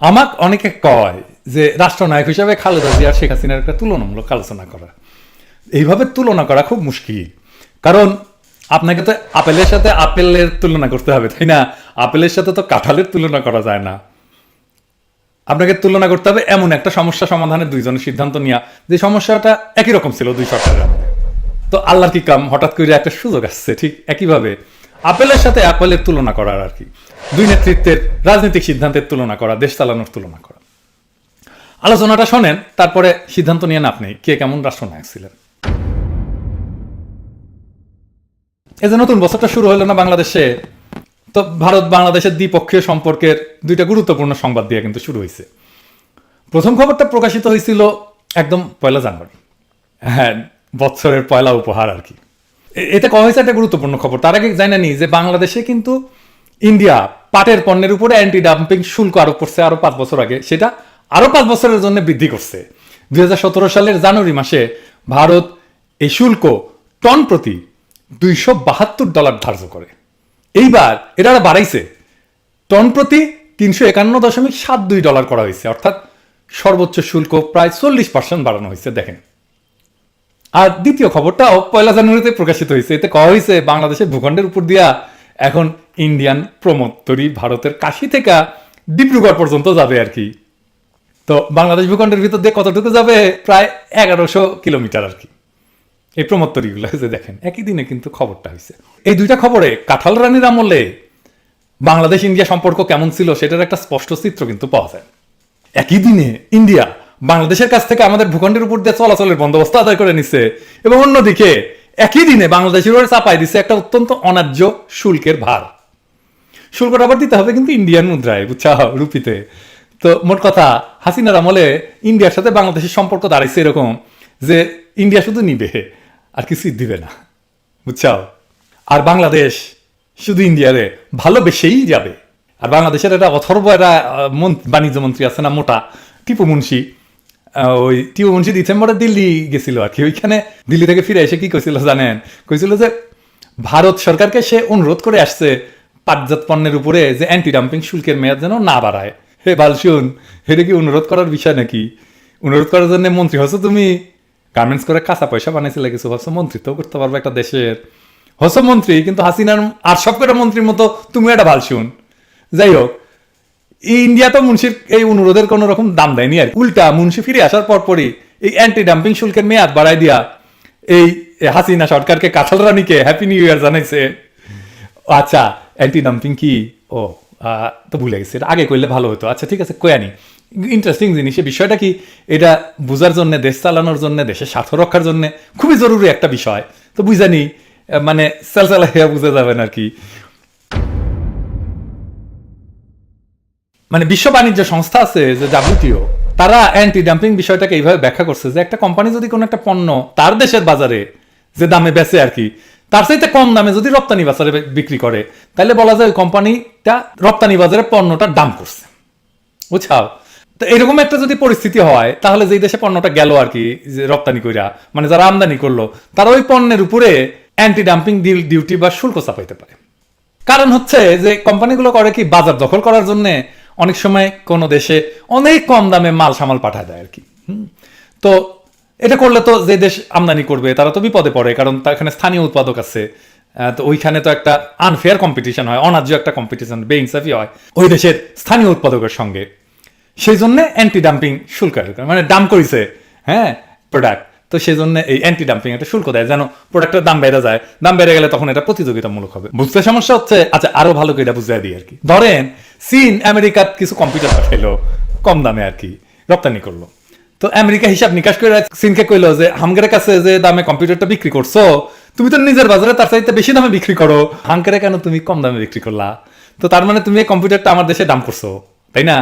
আমাক অনেকে কয় যে রাষ্ট্রনায়ক হিসাবে খালেদা জিয়া আর শেখ হাসিনার একটা তুলনামূলক আলোচনা করা, এইভাবে তুলনা করা খুব মুশকিল। কারণ আপনাকে তো আপেলের সাথে আপেলের তুলনা করতে হবে, তাই না? আপেলের সাথে তো কাঁঠালের তুলনা করা যায় না। আপনাকে তুলনা করতে হবে এমন একটা সমস্যা সমাধানের দুইজনের সিদ্ধান্ত নেওয়া যে সমস্যাটা একই রকম ছিল দুই সরকারের আমলে। তো আল্লাহর কি কাম, হঠাৎ করে একটা সুযোগ আসছে ঠিক একইভাবে আপেলের সাথে আপেলের তুলনা করার আর কি, দুই নেতৃত্বের রাজনৈতিক সিদ্ধান্তের তুলনা করা, দেশ চালানোর তুলনা করা। আলোচনাটা শোনেন, তারপরে সিদ্ধান্ত নিয়ে আপনি কে কেমন রাষ্ট্রনায়ক ছিলেন। এই যে নতুন বছরটা শুরু হলো না বাংলাদেশে, তো ভারত বাংলাদেশের দ্বিপক্ষীয় সম্পর্কের দুইটা গুরুত্বপূর্ণ সংবাদ দিয়ে কিন্তু শুরু হয়েছে। প্রথম খবরটা প্রকাশিত হয়েছিল একদম 1 জানুয়ারি, হ্যাঁ, বছরের পয়লা উপহার আর কি। এটা কয়া হয়েছে একটা গুরুত্বপূর্ণ খবর। তার আগে জানেনি যে বাংলাদেশে কিন্তু ইন্ডিয়া পাটের পণ্যের উপরে অ্যান্টি ডাম্পিং শুল্ক আরোপ করছে আরো 5 বছর আগে, সেটা আরো 5 বছরের জন্য বৃদ্ধি করছে। 2017 সালের জানুয়ারি মাসে ভারত এই শুল্ক টন প্রতি $272 ধার্য করে। এইবার এটা বাড়াইছে, টন প্রতি $351.72 করা হয়েছে, অর্থাৎ সর্বোচ্চ শুল্ক প্রায় 40% বাড়ানো হয়েছে। দেখেন, আর দ্বিতীয় খবরটাও 1 জানুয়ারিতে প্রকাশিত হয়েছে। এতে কওয়া হয়েছে বাংলাদেশের ভূখণ্ডের উপর দিয়া এখন ইন্ডিয়ান প্রমোত্তরি ভারতের কাশি থেকে ডিব্রুগড় পর্যন্ত যাবে আর কি। তো বাংলাদেশ ভূখণ্ডের ভিতর দিয়ে কতটুকু যাবে? প্রায় 1100 কিলোমিটার আর কি, এই প্রমোত্তরিগুলো হয়েছে। দেখেন, একই দিনে কিন্তু খবরটা হয়েছে। এই দুইটা খবরে কাঁঠাল রানীর আমলে বাংলাদেশ ইন্ডিয়া সম্পর্ক কেমন ছিল সেটার একটা স্পষ্ট চিত্র কিন্তু পাওয়া যায়। একই দিনে ইন্ডিয়া বাংলাদেশের কাছ থেকে আমাদের ভূখণ্ডের উপর দিয়ে চলাচলের বন্দোবস্ত আদায় করে নিচ্ছে, এবং অন্যদিকে একই দিনে বাংলাদেশের উপরে চাপাই দিচ্ছে একটা অত্যন্ত অন্যায্য শুল্কের ভার। শুল্কটা আবার দিতে হবে কিন্তু ইন্ডিয়ান মুদ্রায়, বুঝছা, রুপিতে। তো মোট কথা, হাসিনার আমলে ইন্ডিয়ার সাথে বাংলাদেশের সম্পর্ক দাঁড়াইছে এরকম যে ইন্ডিয়া শুধু নিবে আর কিছুই দিবে না, বুঝছাও। আর বাংলাদেশ শুধু ইন্ডিয়ারে ভালোবেসেই যাবে। আর বাংলাদেশের একটা অথর্ব একটা বাণিজ্য মন্ত্রী আছে না, মোটা, টিপু মুন্সি। ওই টিপু মুন্সি ডিসেম্বরে দিল্লি গেছিল আর কি। ওইখানে দিল্লি থেকে ফিরে এসে কি কইছিল জানেন? কইছিল যে ভারত সরকারকে সে অনুরোধ করে আসছে পাটজাত পণ্যের উপরে যে অ্যান্টি ডাম্পিং শুল্কের মেয়াদ যেন না বাড়ায়। হে বাল শুন, এটা কি অনুরোধ করার বিষয় নাকি? অনুরোধ করার জন্য মন্ত্রী হচ্ছে তুমি? গার্মেন্টস করে কাঁচা পয়সা বানাইছিলে কিছু, ভাবছো মন্ত্রিত্ব করতে পারবে একটা দেশের? হচ্ছে মন্ত্রী, কিন্তু হাসিনার আর সব কটা মন্ত্রীর মতো তুমি একটা ভাল শুন। যাই হোক, ইন্ডিয়া তো মুন্সির এই অনুরোধের কোন রকম দাম দেয়নি আর উল্টা মুন্সি ফিরে আসার পরপরই এই অ্যান্টি ডাম্পিং শুল্কের মেয়াদ বাড়াই দিয়া এই হাসিনা সরকারকে কাঁঠাল রানীকে হ্যাপি নিউ ইয়ার জানাইছে। আচ্ছা, অ্যান্টি ডাম্পিং কি? ও তো ভুলে গেছি, এটা আগে কইলে ভালো হতো। আচ্ছা ঠিক আছে, কয়ানি। ইন্টারেস্টিং জিনিস, এই বিষয়টা কি এটা বুঝার জন্য, দেশ চালানোর জন্য, দেশের স্বার্থ রক্ষার জন্য খুবই জরুরি একটা বিষয়। তো বুঝানি, মানে চালচালা বুঝে যাবেন আর কি। মানে বিশ্ব বাণিজ্য সংস্থা আছে যে WTO, তারা অ্যান্টি ডাম্পিং বিষয়টাকে এইভাবে ব্যাখ্যা করছে যে একটা কোম্পানি যদি কোনো একটা পণ্য তার দেশের বাজারে যে দামে বেচে আর কি, তার চাইতে কম দামে যদি রপ্তানি বাজারে বিক্রি করে, তাহলে বলা যায় ওই কোম্পানিটা রপ্তানি বাজারে পণ্যটার দাম করছে, বুঝছাও। তো এরকম একটা যদি পরিস্থিতি হয়, তাহলে যেই দেশে পণ্যটা গেল আর কি, যে রপ্তানি কইরা, মানে যারা আমদানি করলো, তারা ওই পণ্যের উপরে অ্যান্টি ডাম্পিং ডিউটি বা শুল্ক চাপাইতে পারে। কারণ হচ্ছে যে কোম্পানিগুলো করে কি, বাজার দখল করার জন্য অনেক সময় কোনো দেশে অনেক কম দামে মাল সামাল পাঠায় দেয় আর কি। তো এটা করলে তো যে দেশ আমদানি করবে তারা তো বিপদে পড়ে, কারণ এখানে স্থানীয় উৎপাদক আছে। তো ওইখানে তো একটা আনফেয়ার কম্পিটিশন হয়, অন্যায্য একটা কম্পিটিশন, বেইনসাফি হয় ওই দেশের স্থানীয় উৎপাদকের সঙ্গে। সেই জন্য অ্যান্টি ডাম্পিং শুল্ক, মানে দাম করেছে, হ্যাঁ, প্রোডাক্ট, তো সেই জন্য এই অ্যান্টি ডাম্পিং একটা শুল্ক দেয় যেন প্রোডাক্টের দাম বেড়ে যায়। দাম বেড়ে গেলে তখন এটা প্রতিযোগিতামূলক হবে। বুঝতে সমস্যা হচ্ছে? আচ্ছা, আরো ভালো করে এটা বুঝিয়ে দিই আর কি। ধরেন চীন আমেরিকার কিছু কম্পিউটার পাঠাইলো কম দামে আর কি, রপ্তানি করলো। তো আমেরিকা হিসাব নিকাশ করে চীনকে কইলো যে হাঙ্গের কাছে যে দামে কম্পিউটারটা বিক্রি করছো, তুমি তো নিজের বাজারে তার চাইতে বেশি দামে বিক্রি করো, হাঙ্গেরে কেন তুমি কম দামে বিক্রি করলা? তো তার মানে তুমি এই কম্পিউটারটা আমার দেশে দাম করছো, তাই না?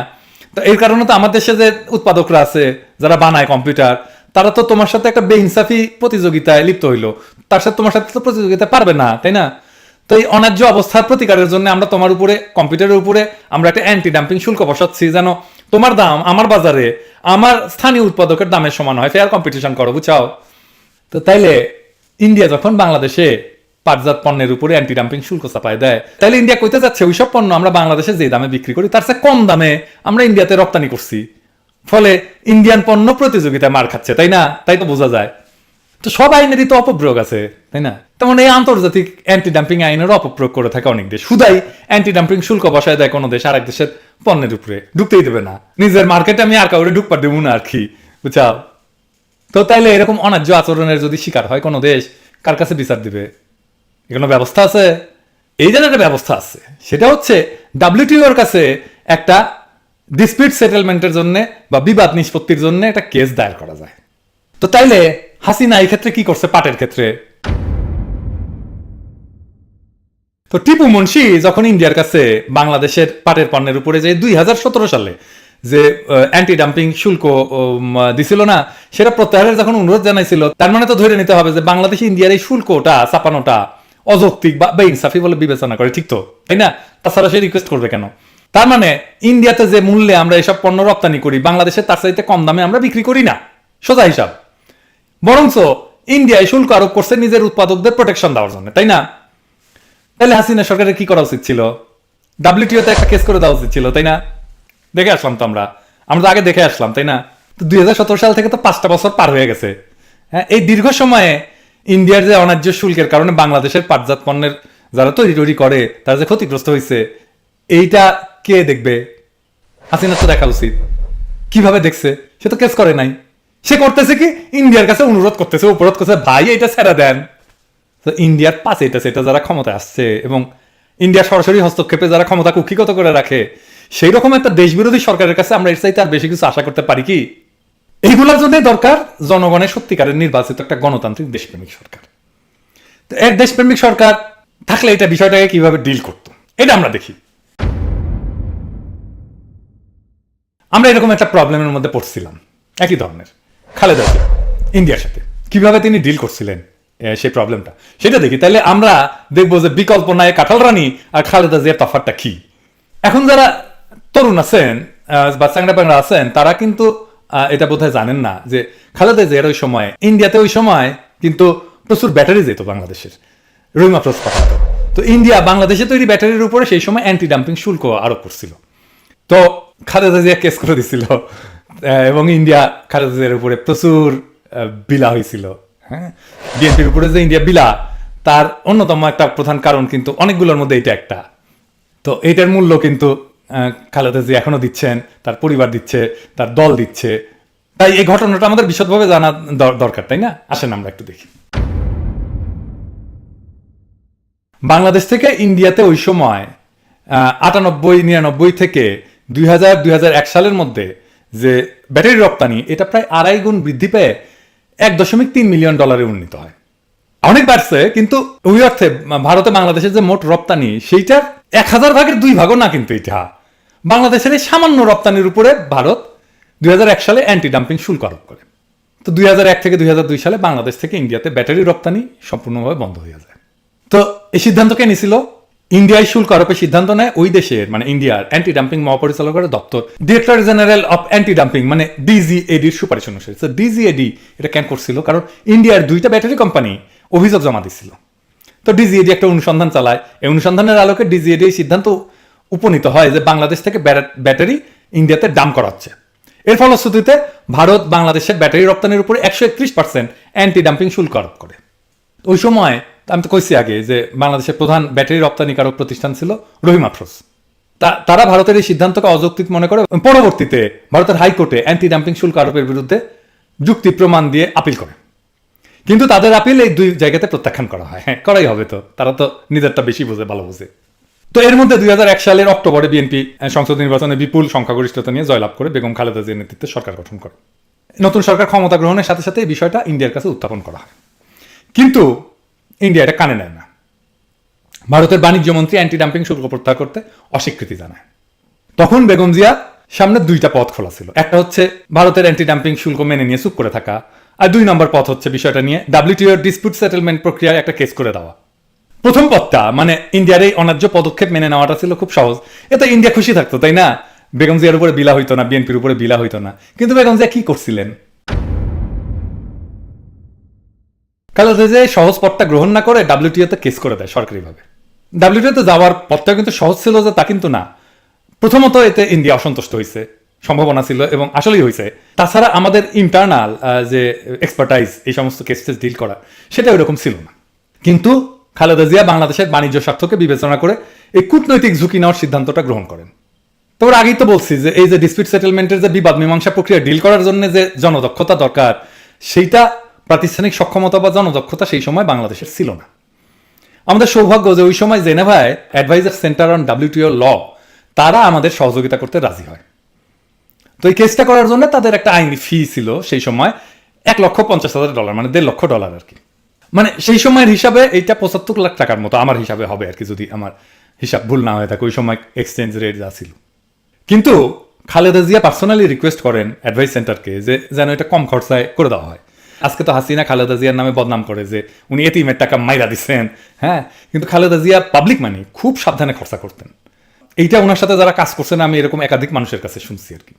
তো এর কারণে তো আমার দেশে যে উৎপাদকরা আছে যারা বানায় কম্পিউটার, তারা তো তোমার সাথে একটা বেইনসাফি প্রতিযোগিতায় লিপ্ত হইলো, তার সাথে তোমার সাথে তো প্রতিযোগিতা পারবে না, তাই না? তো এই অন্যায্য অবস্থার প্রতিকারের জন্য আমরা তোমার উপরে, কম্পিউটারের উপরে আমরা একটা অ্যান্টি ডাম্পিং শুল্ক বসাচ্ছি, যেন তোমার দাম আমার বাজারে আমার স্থানীয় উৎপাদকের দামের সমান হয়, ফেয়ার কম্পিটিশন করো, বুঝাও। তো তাইলে ইন্ডিয়া যখন বাংলাদেশে পাটজাত পণ্যের উপরে অ্যান্টি ডাম্পিং শুল্ক চাপায় দেয়, তাহলে ইন্ডিয়া কইতে যাচ্ছে ওইসব পণ্য আমরা বাংলাদেশে যে দামে বিক্রি করি তার চেয়ে কম দামে আমরা ইন্ডিয়াতে রপ্তানি করছি, ফলে ইন্ডিয়ান পণ্য প্রতিযোগিতায় মার খাচ্ছে, তাই না? তাই তো বোঝা যায়। তো সব আইনেরই তো অপপ্রয়োগ আছে, তাই না? তেমন এই আন্তর্জাতিক অ্যান্টি ডাম্পিং আইনের অপপ্রয়োগ করে থাকে অনেক দেশ। শুধাই অ্যান্টি ডাম্পিং শুল্ক বসায় দেয় কোনো দেশ আরেক দেশের পণ্যের উপরে, ঢুকতেই দেবে না। নিজের মার্কেটে আমি আর কাউরে ঢুকবার দেবো না আর কি, বুঝাও? তো তাইলে এরকম অন্যায্য আচরণের যদি শিকার হয় কোনো দেশ, কার কাছে বিচার দিবে? এখানে ব্যবস্থা আছে? এই জন্য একটা ব্যবস্থা আছে, সেটা হচ্ছে WTOর কাছে একটা ডিসপিউট সেটেলমেন্টের জন্য বা বিবাদ নিষ্পত্তির জন্য একটা কেস দায়ের করা যায়। তো তাইলে হাসিনা এই ক্ষেত্রে কি করছে পাটের ক্ষেত্রে? তো টিপু মুন্সি যখন ইন্ডিয়ার কাছে বাংলাদেশের পাটের পণ্যের উপরে যে 2017 সালে যে অ্যান্টি ডাম্পিং শুল্ক দিছিল না, সেটা প্রত্যাহারের যখন অনুরোধ জানাইছিল, তার মানে তো ধরে নিতে হবে যে বাংলাদেশ ইন্ডিয়ার এই শুল্কটা চাপানোটা অযৌক্তিক বা বেইনসাফি বলে বিবেচনা করে, ঠিক তো? তাই না? তাছাড়া সে রিকোয়েস্ট করবে কেন? তার মানে ইন্ডিয়াতে যে মূল্যে আমরা এসব পণ্য রপ্তানি করি, বাংলাদেশে তার চাইতে কম দামে আমরা বিক্রি করি না, সোজা হিসাব। বরঞ্চ ইন্ডিয়ায় শুল্ক আরোপ করছে নিজের উৎপাদকদের প্রোটেকশন দেওয়ার জন্য, তাই না? তাহলে হাসিনা সরকারের কি করা উচিত ছিল? WTO-তে একটা কেস করে দেওয়া উচিত ছিল, তাই না? দেখে আসলাম তো আমরা তো আগে দেখে আসলাম, তাই না? তো 2017 সাল থেকে তো 5টা বছর পার হয়ে গেছে। হ্যাঁ, এই দীর্ঘ সময়ে ইন্ডিয়ার যে অন্যায্য শুল্কের কারণে বাংলাদেশের পাটজাত পণ্যের যারা তৈরি করে তারা যে ক্ষতিগ্রস্ত হয়েছে, এইটা কে দেখবে? হাসিনা তো দেখা উচিত। কিভাবে দেখছে? সে তো কেস করে নাই। সে করতেছে কি, ইন্ডিয়ার কাছে অনুরোধ করতেছে, উপরোধ করছে, ভাই এটা ছেড়ে দেন। তো ইন্ডিয়ার পাশে এটা সেটা যারা ক্ষমতা আসছে এবং ইন্ডিয়ার সরাসরি হস্তক্ষেপে যারা ক্ষমতা কুক্ষিগত করে রাখে, সেই রকম একটা দেশ বিরোধী সরকারের কাছে আমরা এর চাইতে আর বেশি কিছু আশা করতে পারি কি? এইগুলোর জন্য দরকার জনগণের সত্যিকারের নির্বাচিত একটা গণতান্ত্রিক দেশপ্রেমিক সরকার। তো এক দেশপ্রেমিক সরকার থাকলে এটা বিষয়টাকে কিভাবে ডিল করতো, এটা আমরা দেখি। আমরা এরকম একটা প্রবলেমের মধ্যে পড়ছিলাম, একই ধরনের। খালেদা জিয়া ইন্ডিয়ার সাথে কিভাবে তিনি ডিল করছিলেন সেই প্রবলেমটা, সেটা দেখি। তাহলে আমরা দেখবো যে বিকল্প নাই কাঁঠাল রানী আর খালেদা জিয়ার তফাৎটা কি। এখন যারা তরুণ আছেন বা চাংড়া পাংড়া আছেন, তারা কিন্তু এটা বোধহয় জানেন না যে খালেদা জিয়ার ওই সময় ইন্ডিয়াতে ওই সময় কিন্তু প্রচুর ব্যাটারি যেত বাংলাদেশের, রহিম আফরোজ পাঠাতো। তো ইন্ডিয়া বাংলাদেশে তৈরি ব্যাটারির উপরে সেই সময় অ্যান্টি ডাম্পিং শুল্ক আরোপ করছিল। তো খালেদা জিয়া কেস করে দিছিল এবং ইন্ডিয়া খালেদা জিয়ার উপরে প্রচুর বিলা হয়েছিল। হ্যাঁ, বিএনপির উপরে যে ইন্ডিয়া বিলা, তার অন্যতম একটা প্রধান কারণ কিন্তু অনেকগুলোর মধ্যে এটা একটা। তো এইটার মূল্য কিন্তু খালেদা জিয়া এখনো দিচ্ছেন, তার পরিবার দিচ্ছে, তার দল দিচ্ছে। তাই এই ঘটনাটা আমাদের বিশদভাবে জানা দরকার, তাই না? আসেন আমরা একটু দেখি। বাংলাদেশ থেকে ইন্ডিয়াতে ওই সময় 98-99 থেকে 2000-2001 সালের মধ্যে যে ব্যাটারি রপ্তানি, এটা প্রায় 2.5 গুণ বৃদ্ধি পেয়ে $1.3 মিলিয়ন উন্নীত হয়। অনেক বাড়ছে, কিন্তু ওই অর্থে ভারতে বাংলাদেশের যে মোট রপ্তানি, সেইটার 1000 ভাগের 2 ভাগও না কিন্তু এটা। বাংলাদেশের এই সামান্য রপ্তানির উপরে ভারত 2001 সালে অ্যান্টি ডাম্পিং শুল্ক আরোপ করে। তো 2001 থেকে 2002 সালে বাংলাদেশ থেকে ইন্ডিয়াতে ব্যাটারি রপ্তানি সম্পূর্ণভাবে বন্ধ হয়ে যায়। তো এই সিদ্ধান্ত কে নিছিল? ইন্ডিয়ায় শুল্ক আরোপের সিদ্ধান্ত নেয় ওই দেশের, মানে ইন্ডিয়ার অ্যান্টি ডাম্পিং মহাপরিচালকের দপ্তর, director general of anti dumping, মানে DGADর সুপারিশ অনুসারে। DGAD এটা কেন করছিল? কারণ ইন্ডিয়ার 2টা ব্যাটারি কোম্পানি অভিযোগ জমা দিছিল। তো DGAD একটা অনুসন্ধান চালায়। এই অনুসন্ধানের আলোকে DGAD এই সিদ্ধান্ত উপনীত হয় যে বাংলাদেশ থেকে ব্যাটারি ইন্ডিয়াতে ডাম্প করা হচ্ছে। এর ফলশ্রুতিতে ভারত বাংলাদেশের ব্যাটারি রপ্তানির উপরে 131% অ্যান্টি ডাম্পিং শুল্ক আরোপ করে। ওই সময় আমি তো কইছি আগে যে বাংলাদেশের প্রধান ব্যাটারি রপ্তানিকারক প্রতিষ্ঠান ছিল রহিম আফরোজ। তারা ভারতের এই সিদ্ধান্তকে অযৌক্তিক মনে করে পরবর্তীতে ভারতের হাইকোর্টে অ্যান্টি ডাম্পিং শুল্ক আরোপের বিরুদ্ধে যুক্তি প্রমাণ দিয়ে আপিল করে। কিন্তু তাদের আপিল এই 2 জায়গাতে প্রত্যাখ্যান করা হয়। হ্যাঁ, করাই হবে, তো তারা তো নিজেরটা বেশি বোঝে, ভালো বোঝে। তো এর মধ্যে 2001 সালের অক্টোবরে বিএনপি সংসদ নির্বাচনে বিপুল সংখ্যাগরিষ্ঠতা নিয়ে জয়লাভ করে বেগম খালেদা জিয়ার নেতৃত্বে সরকার গঠন করে। নতুন সরকার ক্ষমতা গ্রহণের সাথে সাথে এই বিষয়টা ইন্ডিয়ার কাছে উত্থাপন করা হয়, কিন্তু ইন্ডিয়া এটা কানে নেয় না। ভারতের বাণিজ্য মন্ত্রী অ্যান্টি ডাম্পিং শুল্ক প্রত্যাহার করতে অস্বীকৃতি জানায়। তখন বেগম জিয়া সামনে 2টা পথ খোলা ছিল। একটা হচ্ছে ভারতের অ্যান্টি ডাম্পিং শুল্ক মেনে নিয়ে চুপ করে থাকা, আর 2 নম্বর পথ হচ্ছে বিষয়টা নিয়ে WTO ডিসপিউট সেটেলমেন্ট প্রক্রিয়ায় একটা কেস করে দেওয়া। প্রথম পথটা, মানে ইন্ডিয়ার এই অন্যায্য পদক্ষেপ মেনে নেওয়াটা ছিল খুব সহজ। এতে ইন্ডিয়া খুশি থাকতো, তাই না? বেগম জিয়ার উপরে বিলা হইতো না, বিএনপির উপরে বিলা হইতো না। কিন্তু বেগম জিয়া কি করছিলেন? খালেদা জিয়া সহজ পথটা গ্রহণ না করে ডাব্লিউটিওতে কেস করে দেয় সরকারিভাবে। ডাব্লিউটিওতে যাওয়ার পথটা কিন্তু সহজ ছিল যে তা কিন্তু না। প্রথমত এতে ইন্ডিয়া অসন্তুষ্ট হয়েছে, সম্ভাবনা ছিল এবং আসলেই হয়েছে। তাছাড়া আমাদের ইন্টারনাল যে এক্সপার্টাইজ এই সমস্ত কেস ডিল করা সেটা ওইরকম ছিল না। কিন্তু খালেদা জিয়া বাংলাদেশের বাণিজ্য স্বার্থকে বিবেচনা করে এই কূটনৈতিক ঝুঁকি নেওয়ার সিদ্ধান্তটা গ্রহণ করেন। তোর আগেই তো বলছি যে এই যে ডিসপিউট সেটেলমেন্টের যে বিবাদ মীমাংসা প্রক্রিয়া ডিল করার জন্য যে জনদক্ষতা দরকার, সেইটা প্রাতিষ্ঠানিক সক্ষমতা বা জনদক্ষতা সেই সময় বাংলাদেশের ছিল না। আমাদের সৌভাগ্য যে ওই সময় জেনেভায় অ্যাডভাইজার সেন্টার অন ডাব্লিউটিও ল তারা আমাদের সহযোগিতা করতে রাজি হয়। তো এই কেসটা করার জন্য তাদের একটা আইনি ফি ছিল সেই সময় $1,50,000, মানে $1.5 লাখ আর কি। মানে সেই সময়ের হিসাবে এইটা 75 লাখ টাকার মতো আমার হিসাবে হবে আর কি, যদি আমার হিসাব ভুল না হয়ে থাকে ওই সময় এক্সচেঞ্জ রেট যা ছিল। কিন্তু খালেদা জিয়া পার্সোনালি রিকোয়েস্ট করেন অ্যাডভাইস সেন্টারকে যে যেন এটা কম খরচায় করে দেওয়া হয়। আজকে তো হাসিনা খালেদা জিয়ার নামে বদনাম করে যে উনি এতিমের টাকা মাইরা দিচ্ছেন, হ্যাঁ, কিন্তু খালেদা জিয়া পাবলিক মানি খুব সাবধানে খরচা করতেন। এইটা ওনার সাথে যারা কাজ করছেন আমি এরকম একাধিক মানুষের কাছে শুনছি আর কি।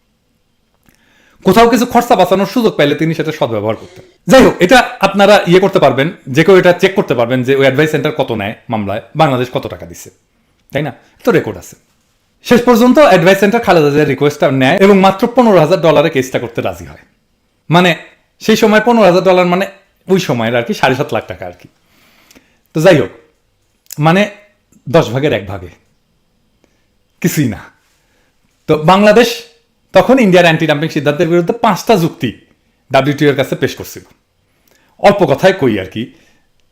কোথাও কিছু খরচা বাঁচানোর সুযোগ পাইলে তিনি সেটা সদ্ব্যবহার করতেন। যাই হোক, এটা আপনারা করতে পারবেন, যে কেউ এটা চেক করতে পারবেন যে ওই অ্যাডভাইস সেন্টার কত নেয় মামলায়, বাংলাদেশ কত টাকা দিচ্ছে, তাই না? তো রেকর্ড আছে। শেষ পর্যন্ত অ্যাডভাইস সেন্টার খালেদা জিয়ার রিকোয়েস্টটা নেয় এবং মাত্র $15,000 কেসটা করতে রাজি হয়। মানে সেই সময় $15,000 মানে ওই সময়ের আর কি 7.5 লাখ টাকা আর কি। তো যাই হোক, মানে 10 ভাগের 1 ভাগে কিছুই না। তো বাংলাদেশ তখন ইন্ডিয়ার অ্যান্টি ডাম্পিং সিদ্ধান্তের বিরুদ্ধে 5টা যুক্তি ডাব্লিউটিওর কাছে পেশ করছিল। অল্প কথায় কই আর কি।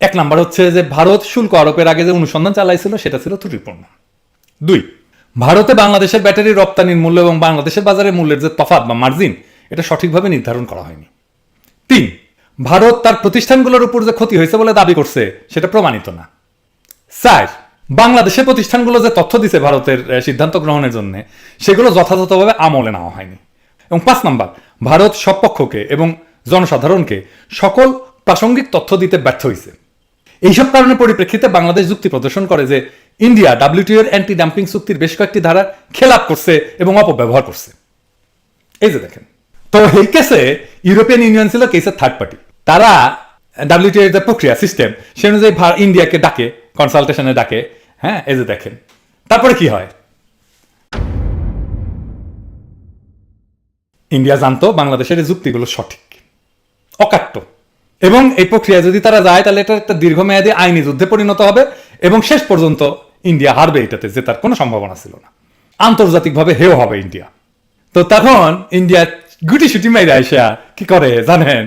1 নাম্বার হচ্ছে যে ভারত শুল্ক আরোপের আগে যে অনুসন্ধান চালাইছিল সেটা ছিল ত্রুটিপূর্ণ। 2, ভারতে বাংলাদেশের ব্যাটারি রপ্তানির মূল্য এবং বাংলাদেশের বাজারে মূল্যের যে তফাৎ বা মার্জিন এটা সঠিকভাবে নির্ধারণ করা হয়নি। 3, ভারত তার প্রতিষ্ঠানগুলোর উপর যে ক্ষতি হয়েছে বলে দাবি করছে সেটা প্রমাণিত না। 4, বাংলাদেশের প্রতিষ্ঠানগুলো যে তথ্য দিছে ভারতের সিদ্ধান্ত গ্রহণের জন্য সেগুলো যথাযথভাবে আমলে নেওয়া হয়নি। এবং 5 নাম্বার, ভারত সব পক্ষকে এবং জনসাধারণকে সকল প্রাসঙ্গিক তথ্য দিতে ব্যর্থ হয়েছে। এইসব কারণের পরিপ্রেক্ষিতে বাংলাদেশ যুক্তি প্রদর্শন করে যে ইন্ডিয়া ডাব্লিউটিওর অ্যান্টি ডাম্পিং চুক্তির বেশ কয়েকটি ধারার খেলাপ করছে এবং অপব্যবহার করছে। এই যে দেখেন, তো এই কেসে ইউরোপিয়ান ইউনিয়ন ছিল কেসের থার্ড পার্টি। তারা ডাব্লিউটিও এর যে প্রক্রিয়া সিস্টেম সে অনুযায়ী ইন্ডিয়াকে ডাকে, কনসালটেশনে ডাকে। হ্যাঁ, এই যে দেখেন তারপরে কি হয়। ইন্ডিয়া জানতো বাংলাদেশের এই যুক্তিগুলো সঠিক, অকাট্য, এবং এই প্রক্রিয়া যদি তারা যায় তাহলে এটা একটা দীর্ঘমেয়াদী আইনি যুদ্ধে পরিণত হবে এবং শেষ পর্যন্ত ইন্ডিয়া হারবে, এটাতে জেতার কোনো সম্ভাবনা ছিল না। আন্তর্জাতিকভাবে হেও হবে ইন্ডিয়া। তো তখন ইন্ডিয়া গুটি সুটি মেরে আইসা কি করে জানেন,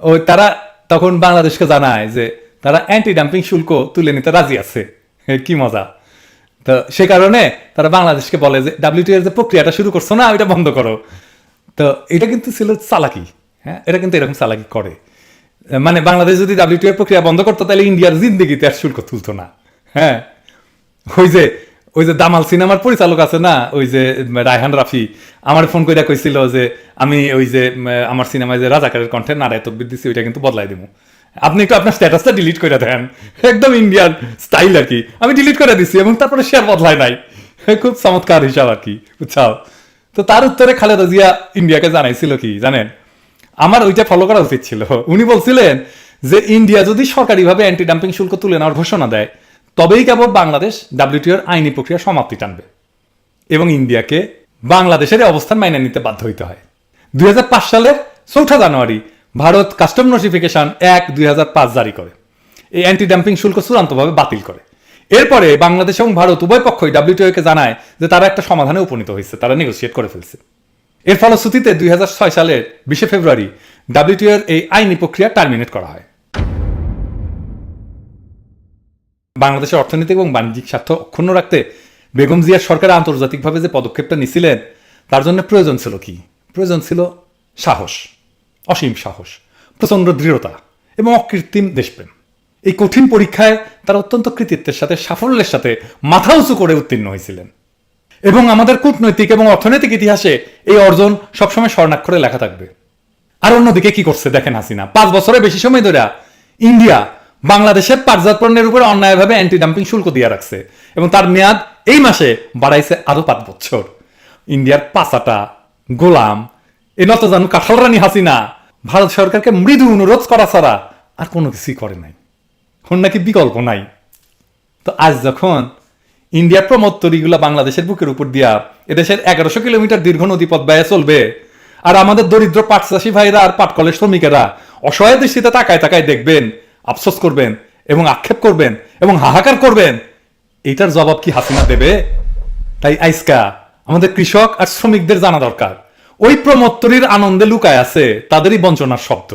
ওই তারা তখন বাংলাদেশকে জানায় যে তারা অ্যান্টি ডাম্পিং শুল্ক তুলে নিতে রাজি আছে। কি মজা! তো সে কারণে তারা বাংলাদেশকে বলে যে ডাব্লিউটিও এর যে প্রক্রিয়াটা শুরু করছো না ওইটা বন্ধ করো। তো এটা কিন্তু ছিল চালাকি। হ্যাঁ, এটা কিন্তু এরকম চালাকি করে। মানে বাংলাদেশ যদি ডাব্লিউটিও এর প্রক্রিয়া বন্ধ করতো তাহলে ইন্ডিয়ার জিন্দিগিতে আর শুল্ক তুলতো না। হ্যাঁ, ওই যে দামাল সিনেমার পরিচালক আছে না, ওই যে রায়হান রাফি, আমার ফোন করে কইছিল যে আমি ওই যে আমার সিনেমায় যে রাজাকারের কণ্ঠে নারায় তকবির দিচ্ছি ওইটা কিন্তু বদলাই দেবো, আপনি একটু আপনার স্ট্যাটাসটা ডিলিট করে দেন। একদম ইন্ডিয়ান স্টাইল আর কি। আমি ডিলিট করে দিচ্ছি এবং তারপরে শেয়ার বদলায় নাই। খুব চমৎকার হিসাব আর কি, বুঝছাও? তো তার উত্তরে খালেদা জিয়া ইন্ডিয়াকে জানাইছিল কি জানেন, আমার ওইটা ফলো করা উচিত ছিল। উনি বলছিলেন যে ইন্ডিয়া যদি সরকারিভাবে অ্যান্টি ডাম্পিং শুল্ক তুলে নেওয়ার ঘোষণা দেয় তবেই কেবল বাংলাদেশ ডাব্লিউটিওর আইনি প্রক্রিয়া সমাপ্তি টানবে এবং ইন্ডিয়াকে বাংলাদেশের অবস্থান মাইনে নিতে বাধ্য হইতে হয়। 2005 সালের 4 জানুয়ারি ভারত কাস্টম নোটিফিকেশন 1/2005 জারি করে এই অ্যান্টি ডাম্পিং শুল্ক চূড়ান্তভাবে বাতিল করে। এরপরে বাংলাদেশ এবং ভারত উভয় পক্ষই ডাব্লিউটিওকে জানায় যে তারা একটা সমাধানে উপনীত হয়েছে, তারা নেগোসিয়েট করে ফেলছে। এর ফলশ্রুতিতে 2006 সালের 20 ফেব্রুয়ারি ডাব্লিউটিওর এই আইনি প্রক্রিয়া টার্মিনেট করা হয়। বাংলাদেশের অর্থনৈতিক এবং বাণিজ্যিক স্বার্থ অক্ষুণ্ণ রাখতে বেগম জিয়ার সরকার আন্তর্জাতিকভাবে যে পদক্ষেপটা নিছিলেন তার জন্য প্রয়োজন ছিল কি? প্রয়োজন ছিল সাহস, অসীম সাহস, প্রচণ্ড দৃঢ়তা এবং অকৃত্রিম দেশপ্রেম। এই কঠিন পরীক্ষায় তারা অত্যন্ত কৃতিত্বের সাথে, সাফল্যের সাথে মাথা উঁচু করে উত্তীর্ণ হয়েছিলেন এবং আমাদের কূটনৈতিক এবং অর্থনৈতিক ইতিহাসে এই অর্জন সবসময় স্বর্ণাক্ষরে লেখা থাকবে। আর অন্যদিকে কি করছে দেখেন হাসিনা, 5 বছরের বেশি সময় ধরে ইন্ডিয়া বাংলাদেশের পাটজাত পণ্যের উপরে অন্যায়ভাবে অ্যান্টি ডাম্পিং শুল্ক দিয়ে রাখছে এবং তার মেয়াদ এই মাসে বাড়াইছে আরো 5 বছর। ইন্ডিয়ার পাচাটা গোলাম এ নত জানু কাঁঠাল রানী হাসিনা ভারত সরকারকে মৃদু অনুরোধ করা ছাড়া আর কোনো কিছুই করে নাই, ওর নাকি বিকল্প নাই। তো আজ যখন ইন্ডিয়ার প্রমোত্তরীগুলো বাংলাদেশের বুকের উপর দিয়া এদেশের 1100 কিলোমিটার দীর্ঘ নদীপথ ব্যয় চলবে, আর আমাদের দরিদ্র পাট চাষী ভাইরা আর পাট কলের শ্রমিকেরা অসহায় দৃষ্টিতে তাকায় তাকায় দেখবেন, আফসোস করবেন এবং আক্ষেপ করবেন এবং হাহাকার করবেন, এইটার জবাব কি হাসিনা দেবে? তাই আইসকা আমাদের কৃষক আর শ্রমিকদের জানা দরকার, ওই প্রমোত্তরীর আনন্দে লুকায় আছে তাদেরই বঞ্চনার শব্দ।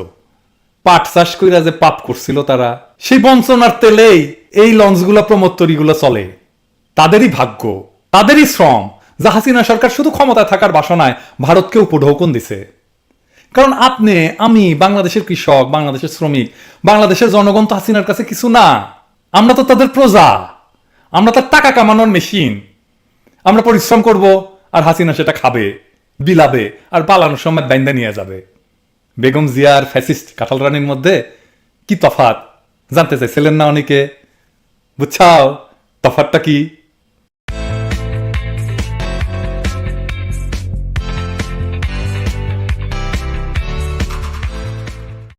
পাট চাষ কইরা যে পাপ করছিল তারা, সেই বঞ্চনার তেলেই এই লঞ্চগুলো প্রমোত্তরীগুলো চলে। তাদেরই ভাগ্য, তাদেরই শ্রম, যা হাসিনা সরকার শুধু ক্ষমতায় থাকার বাসনায় ভারতকে উপঢৌকন দিছে। কারণ আপনি, আমি, বাংলাদেশের কৃষক, বাংলাদেশের শ্রমিক, বাংলাদেশের জনগণ তো হাসিনার কাছে কিছু না। আমরা তো তাদের প্রজা, আমরা তার টাকা কামানোর মেশিন। আমরা পরিশ্রম করব আর হাসিনা সেটা খাবে, বিলাবে আর পালানোর সময় বাইন্দা নিয়ে যাবে। বেগম জিয়া আর ফ্যাসিস্ট কাঁঠাল রানীর মধ্যে কি তফাৎ জানতে চাইছিলেন না অনেকে? বুঝছাও তফাৎটা কি?